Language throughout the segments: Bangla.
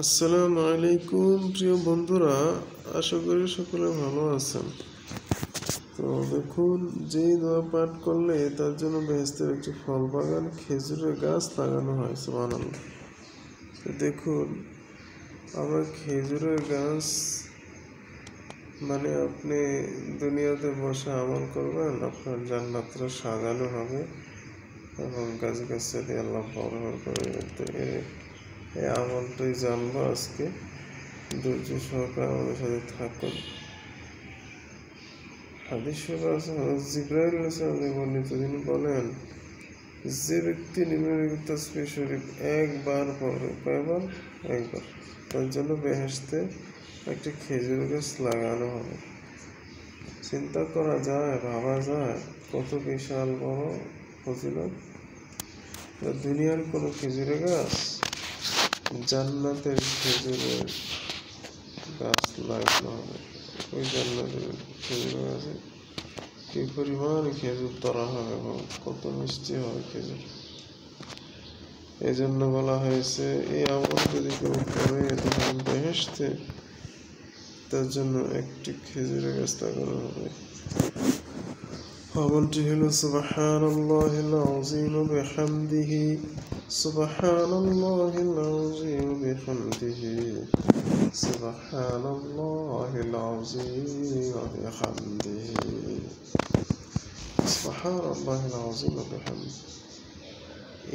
আসসালামু আলাইকুম প্রিয় বন্ধুরা, আশা করি সকলে ভালো আছেন। তো দেখুন, যেই দোয়া পাঠ করলে তার জন্য বেহেশতের একটি ফল বাগান খেজুরের গাছ লাগানো হয়। সুবহানাল্লাহ। তো দেখুন, আমরা খেজুরের গাছ মানে আপনি দুনিয়াতে বসে আমল করবেন, আপনার জান্নাতটা সাজানো হবে এবং গাছে গাছে দিয়ে আল্লাহ বড় করে এই আমলটাই জানবো আজকে। ধৈর্য সহকারে আমাদের সাথে থাকুন। হাদিস শরীফে আছে, হযরত জিবরাইল আলাইহিস সালাম বর্ণিত, তিনি বলেন, যে ব্যক্তি নিম্নলিখিত তাসবিহ শরীফ একবার পড়বে, কয়বার? একবার, তার জন্য বেহেশতে একটি খেজুর গাছ লাগানো হবে। চিন্তা করা যায়, ভাবা যায় কত বিশাল বড় ফজিলত। দুনিয়ার কোনো খেজুরের গাছ, জান্নাতের খেজুরের গাছ লাগানো হবে। ওই জান্নাতের খেজুর গাছে কি পরিমাণ খেজুর ধরা হবে এবং কত মিষ্টি হবে খেজুর। এই জন্য বলা হয়েছে, এই আমল যদি কেউ করে তখন বেহেশতে তার জন্য একটি খেজুরের গাছ লাগানো হবে। আমলটি হলো সুবহানাল্লাহিল আযীম ওয়া বিহামদিহি, সুবহানাল্লাহিল আযীম ওয়া বিহামদিহি, সুবহানাল্লাহিল আযীম ওয়া বিহামদিহি, সুবহানাল্লাহিল আযীম ওয়া বিহামদিহি।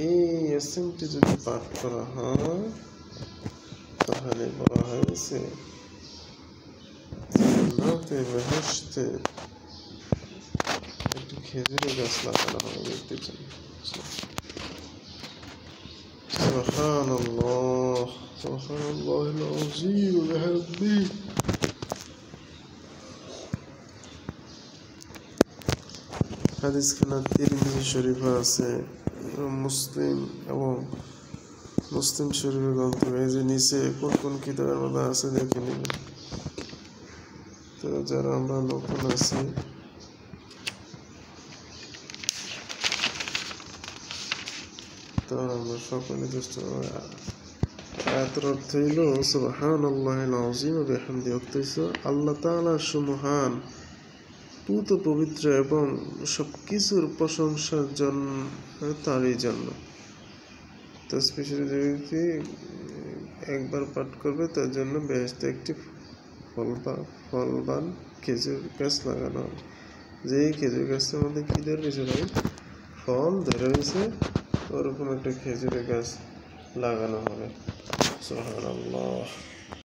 এই ইয়াসিনটি যদি পাঠ করা হয় তাহলে বলা হয়েছে জান্নাতে বেহেশতে একটি খেজুরের গাছ লাগানো হবে ব্যক্তির জন্য। সুবহানাল্লাহ, সুবহানাল্লাহিল আযীম ওয়া বিহামদিহি। হাদিসখানা তিরমিজি শরীফে আছে, মুসলিম এবং মুসলিম শরীফের গ্রন্থ। এই যে নিচে কোন কোন কিতাবের মধ্যে আছে দেখে নিবেন। তো যারা আমরা নতুন আছি, তারা আমরা সকলে দুষ্ট। আয়াতের অর্থ হইল সুবহানাল্লাহিল আযীম ওয়া বিহামদিহি, অর্থ হইছে আল্লাহ তাআলা সুমহান, পুত পবিত্র এবং সবকিছুর প্রশংসার জন্য তারই জন্য। তাসবিহ শরীফ একবার পাঠ করবে তার জন্য বেহেশতে একটি ফলবান খেজুর গাছ লাগানো হবে। যে খেজুর গাছের মধ্যে কি ধরে রয়েছে ভাই? ফল ধরে রয়েছে, ওরকম একটা খেজুরের গাছ লাগানো হবে। সুবহানাল্লাহ।